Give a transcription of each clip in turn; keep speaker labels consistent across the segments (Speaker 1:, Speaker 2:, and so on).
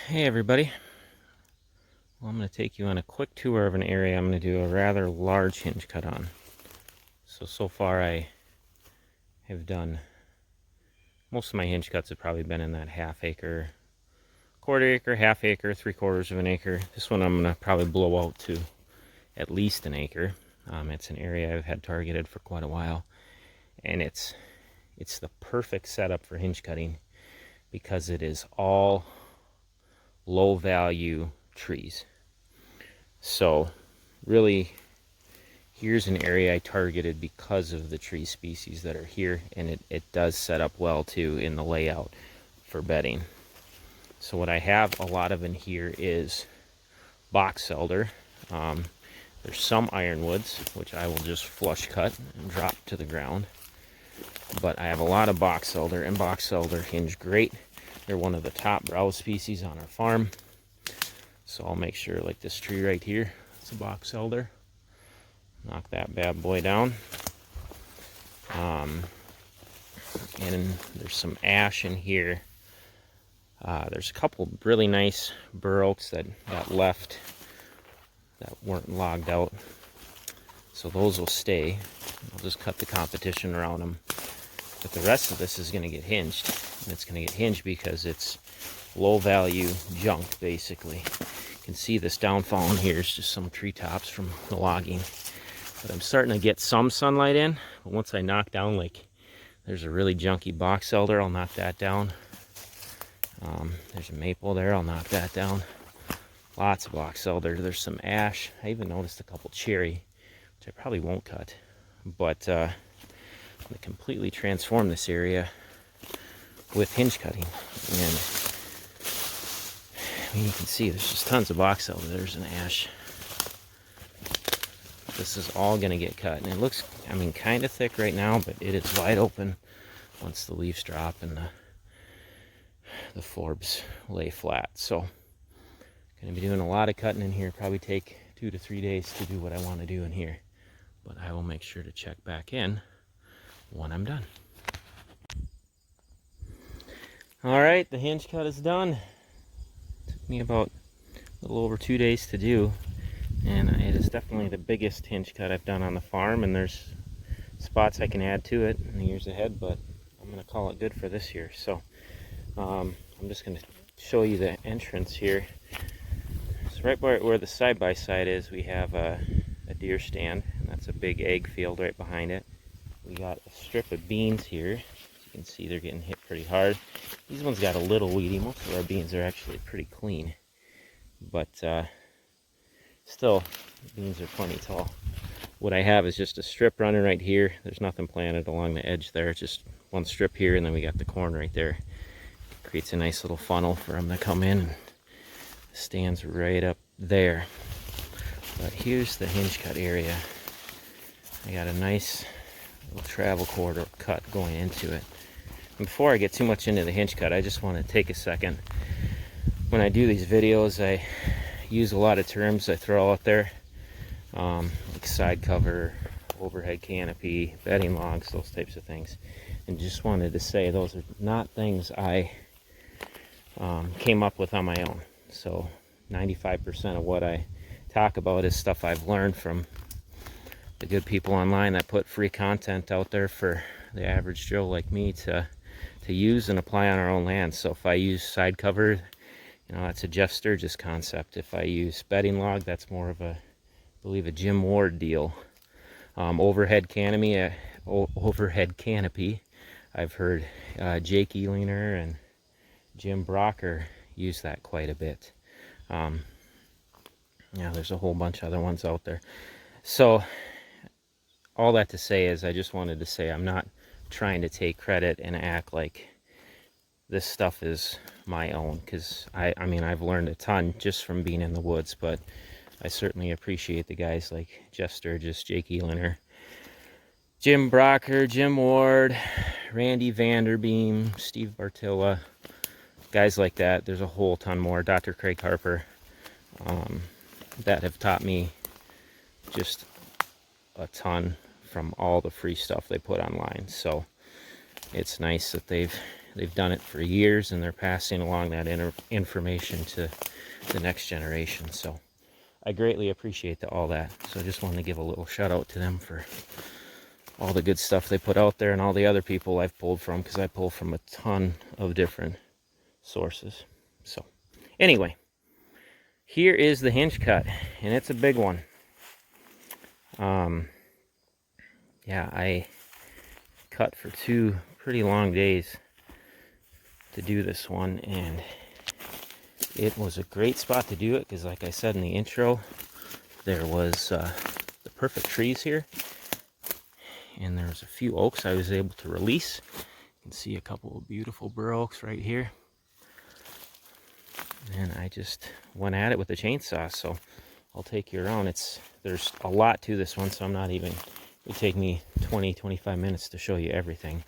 Speaker 1: Hey everybody, well, I'm going to take you on a quick tour of an area I'm going to do a rather large hinge cut on. So far I have done, most of my hinge cuts have probably been in that half acre, quarter acre, half acre, 3/4 of an acre. This one I'm going to probably blow out to at least an acre. It's an area I've had targeted for quite a while, and it's the perfect setup for hinge cutting because it is all low value trees. So really, here's an area I targeted because of the tree species that are here, and it does set up well too in the layout for bedding. So what I have a lot of in here is box elder. There's some ironwoods, which I will just flush cut and drop to the ground. But I have a lot of box elder, and box elder hinge great. They're one of the top browse species on our farm. So I'll make sure, like this tree right here, it's a box elder. Knock that bad boy down. And there's some ash in here. There's a couple really nice bur oaks that got left that weren't logged out. So those will stay. I'll just cut the competition around them. But the rest of this is going to get hinged. And it's going to get hinged because it's low value junk, basically. You can see this downfall in here is just some treetops from the logging. But I'm starting to get some sunlight in. But once I knock down, like, there's a really junky box elder, I'll knock that down. There's a maple there, I'll knock that down. Lots of box elder. There's some ash. I even noticed a couple cherry, which I probably won't cut. But I'm going to completely transform this area with hinge cutting. And I mean, you can see there's just tons of box elder. There's an ash. This is all going to get cut, and it looks, I mean, kind of thick right now, but it is wide open once the leaves drop and the forbs lay flat. So going to be doing a lot of cutting in here. Probably take 2 to 3 days to do what I want to do in here, but I will make sure to check back in when I'm done. All right, the hinge cut is done. Took me about a little over 2 days to do. And it is definitely the biggest hinge cut I've done on the farm, and there's spots I can add to it in the years ahead, but I'm going to call it good for this year. So I'm just going to show you the entrance here. So right where the side-by-side is, we have a deer stand, and that's a big egg field right behind it. We got a strip of beans here. As you can see, they're getting hit pretty hard. These ones got a little weedy. Most of our beans are actually pretty clean, but still, the beans are plenty tall. What I have is just a strip running right here. There's nothing planted along the edge there. It's just one strip here, and then we got the corn right there. It creates a nice little funnel for them to come in, and the stands right up there. But here's the hinge cut area. I got a nice little travel corridor cut going into it. And before I get too much into the hinge cut, I just want to take a second. When I do these videos, I use a lot of terms I throw out there, like side cover, overhead canopy, bedding logs, those types of things. And just wanted to say those are not things I came up with on my own. So 95% of what I talk about is stuff I've learned from the good people online that put free content out there for the average Joe like me to use and apply on our own land. So if I use side cover, you know, that's a Jeff Sturgis concept. If I use bedding log, that's more of a, I believe, a Jim Ward deal. Overhead canopy, I've heard Jake Eliner and Jim Brocker use that quite a bit. Yeah, there's a whole bunch of other ones out there. So all that to say is, I just wanted to say I'm not trying to take credit and act like this stuff is my own, because I mean, I've learned a ton just from being in the woods, but I certainly appreciate the guys like Jeff Sturgis, Jake Eliner, Jim Brocker, Jim Ward, Randy Vanderbeam, Steve Bartilla, guys like that. There's a whole ton more, Dr. Craig Harper, that have taught me just a ton from all the free stuff they put online. So it's nice that they've they've done it for years, and they're passing along that information to the next generation. So I greatly appreciate all that. So I just wanted to give a little shout out to them for all the good stuff they put out there, and all the other people I've pulled from, because I pull from a ton of different sources. So anyway, here is the hinge cut, and it's a big one. Yeah, I cut for 2 pretty long days to do this one, and it was a great spot to do it because, like I said in the intro, there was the perfect trees here, and there's a few oaks I was able to release. You can see a couple of beautiful bur oaks right here, and I just went at it with a chainsaw. So I'll take you around. There's a lot to this one, so I'm not even, it would take me 20-25 minutes to show you everything.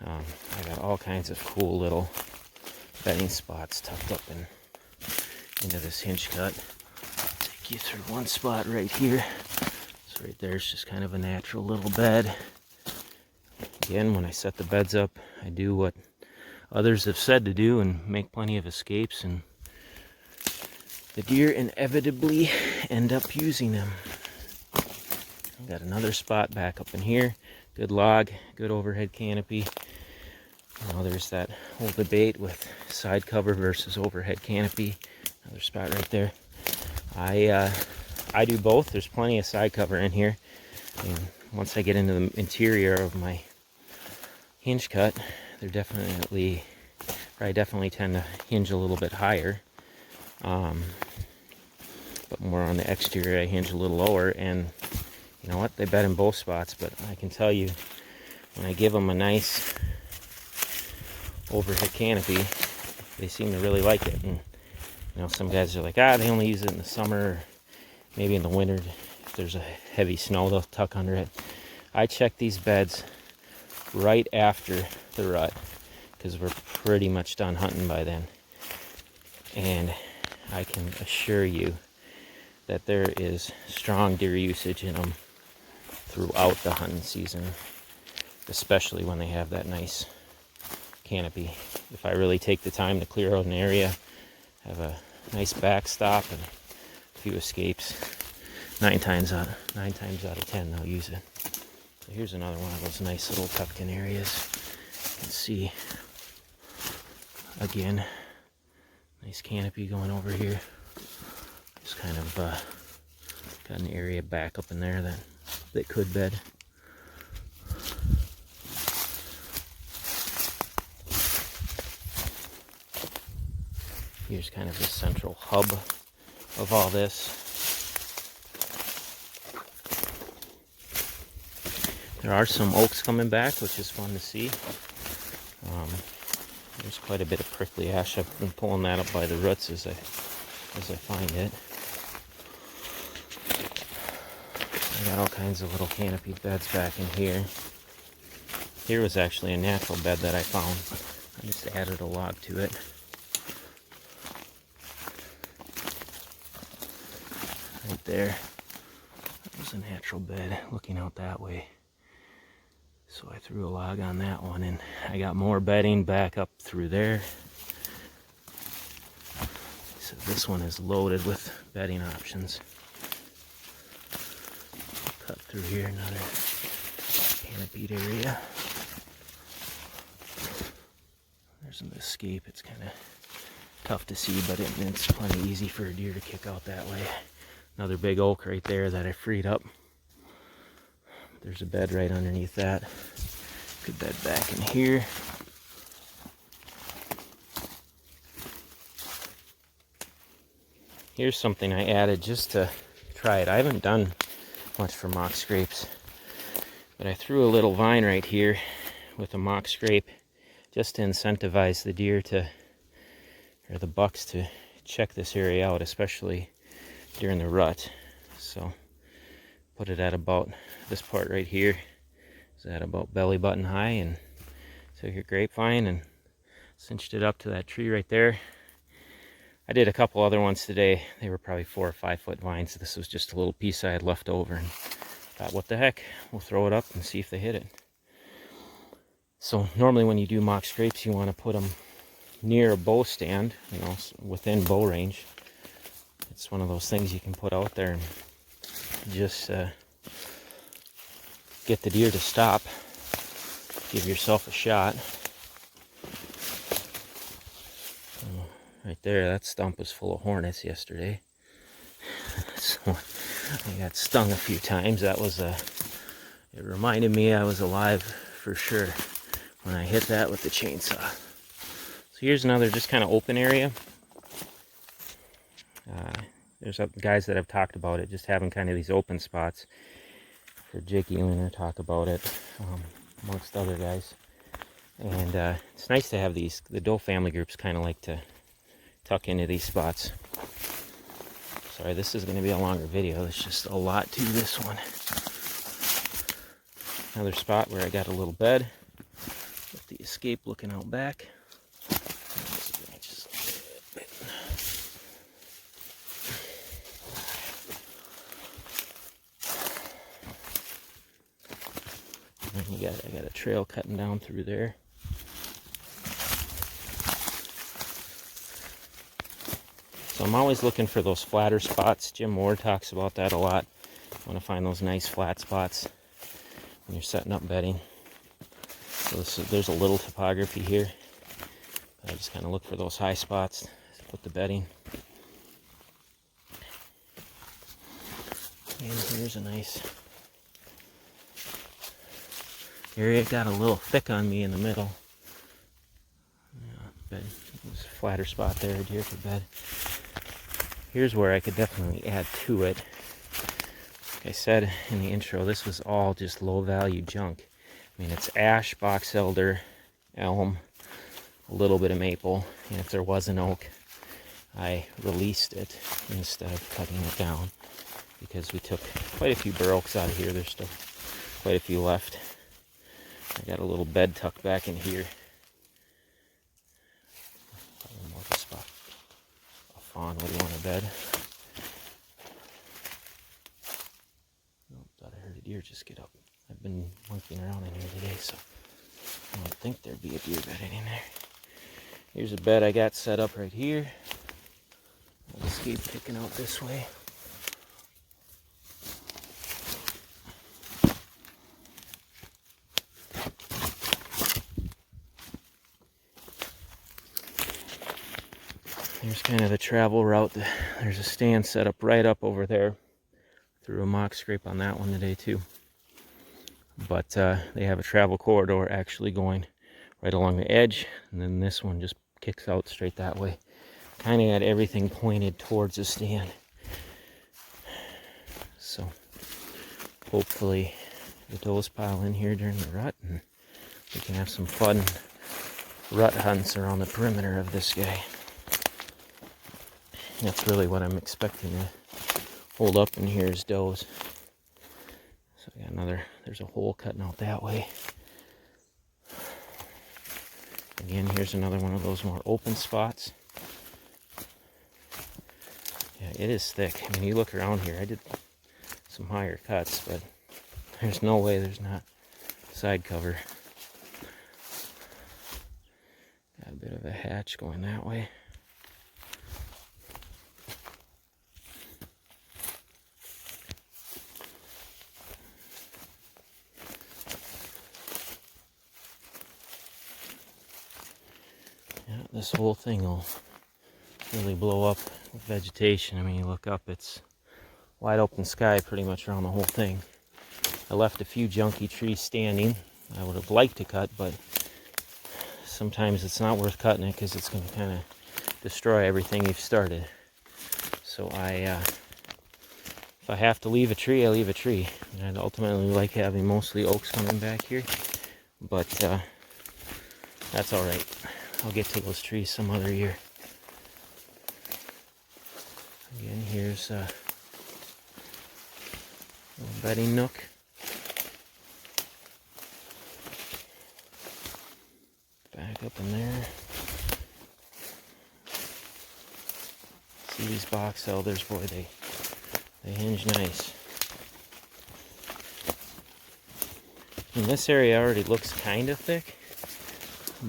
Speaker 1: I got all kinds of cool little bedding spots tucked up into this hinge cut. I'll take you through one spot right here. So right there's just kind of a natural little bed. Again, when I set the beds up, I do what others have said to do and make plenty of escapes, and the deer inevitably end up using them. I've got another spot back up in here. Good log, good overhead canopy. Now there's that whole debate with side cover versus overhead canopy. Another spot right there. I do both. There's plenty of side cover in here. And once I get into the interior of my hinge cut, I definitely tend to hinge a little bit higher. But more on the exterior, I hinge a little lower. And you know what? They bed in both spots, but I can tell you, when I give them a nice overhead canopy, they seem to really like it. And you know, some guys are like, they only use it in the summer, or maybe in the winter. If there's a heavy snow, they'll tuck under it. I check these beds right after the rut, because we're pretty much done hunting by then. And I can assure you that there is strong deer usage in them throughout the hunting season, especially when they have that nice canopy. If I really take the time to clear out an area, have a nice backstop and a few escapes, 9 times out of 10 they'll use it. So here's another one of those nice little tucked in areas. You can see again, nice canopy going over here. Just kind of got an area back up in there that could bed. Here's kind of the central hub of all this. There are some oaks coming back, which is fun to see. There's quite a bit of prickly ash. I've been pulling that up by the roots as I find it. I got all kinds of little canopied beds back in here. Here was actually a natural bed that I found. I just added a log to it. Right there. That was a natural bed looking out that way. So I threw a log on that one, and I got more bedding back up through there. So this one is loaded with bedding options. Cut through here, another canopied area. There's an escape. It's kind of tough to see, but it's plenty easy for a deer to kick out that way. Another big oak right there that I freed up. There's a bed right underneath that. Good bed back in here. Here's something I added just to try it. I haven't done much for mock scrapes, but I threw a little vine right here with a mock scrape just to incentivize the deer or the bucks to check this area out, especially during the rut. So put it at about this part right here. Is at about belly button high, and took your grapevine and cinched it up to that tree right there. I did a couple other ones today. They were probably 4 or 5 foot vines. This was just a little piece I had left over, and thought, what the heck, we'll throw it up and see if they hit it. So normally when you do mock scrapes, you want to put them near a bow stand, you know, within bow range. It's one of those things you can put out there and just get the deer to stop, give yourself a shot. Right there, that stump was full of hornets yesterday. So I got stung a few times. That was it reminded me I was alive for sure when I hit that with the chainsaw. So here's another just kind of open area. There's guys that have talked about it, just having kind of these open spots. For Jake Ealing talk about it, amongst other guys. And it's nice to have these. The doe family groups kind of like to tuck into these spots. Sorry, this is going to be a longer video. There's just a lot to this one. Another spot where I got a little bed with the escape looking out back. And I got a trail cutting down through there. So I'm always looking for those flatter spots. Jim Ward talks about that a lot. I want to find those nice flat spots when you're setting up bedding. So there's a little topography here. I just kind of look for those high spots to put the bedding. And here's a nice area. It got a little thick on me in the middle. Bed. There's a flatter spot there, deer for bed. Here's where I could definitely add to it. Like I said in the intro, this was all just low value junk. I mean, it's ash, box elder, elm, a little bit of maple, and if there was an oak, I released it instead of cutting it down because we took quite a few bur oaks out of here. There's still quite a few left. I got a little bed tucked back in here. On would want a bed. Oh, thought I heard a deer just get up. I've been monkeying around in here today, so I don't think there'd be a deer bedded in there. Here's a bed I got set up right here. I'll escape picking out this way. Here's kind of the travel route. There's a stand set up right up over there. Threw a mock scrape on that one today too. But they have a travel corridor actually going right along the edge. And then this one just kicks out straight that way. Kind of got everything pointed towards the stand. So hopefully the does pile in here during the rut and we can have some fun rut hunts around the perimeter of this guy. That's really what I'm expecting to hold up in here is does. So I got there's a hole cutting out that way. Again, here's another one of those more open spots. Yeah, it is thick. I mean, you look around here, I did some higher cuts, but there's no way there's not side cover. Got a bit of a hatch going that way. This whole thing will really blow up with vegetation. I mean, you look up, it's wide open sky pretty much around the whole thing. I left a few junky trees standing. I would have liked to cut, but sometimes it's not worth cutting it because it's going to kind of destroy everything you've started. So if I have to leave a tree, I leave a tree. And I'd ultimately like having mostly oaks coming back here, but that's all right. I'll get to those trees some other year. Again, here's a little bedding nook. Back up in there. See these box elders, boy, they hinge nice. And this area already looks kind of thick.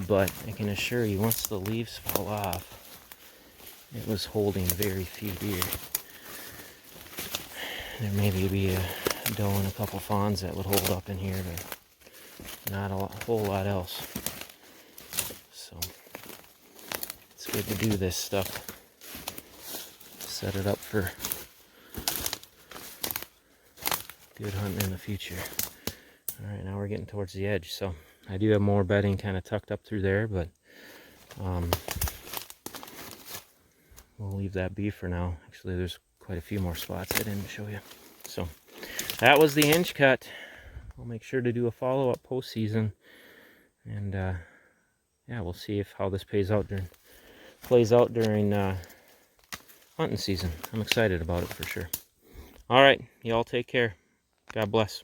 Speaker 1: but I can assure you, once the leaves fall off, it was holding very few deer. There maybe be a doe and a couple fawns that would hold up in here, but not a whole lot else. So it's good to do this stuff. Set it up for good hunting in the future. All right, now we're getting towards the edge, so I do have more bedding kind of tucked up through there, but we'll leave that be for now. Actually, there's quite a few more spots I didn't show you. So that was the Hinge-Cut. I'll make sure to do a follow-up post-season, and yeah, we'll see how this plays out during hunting season. I'm excited about it for sure. All right, y'all take care. God bless.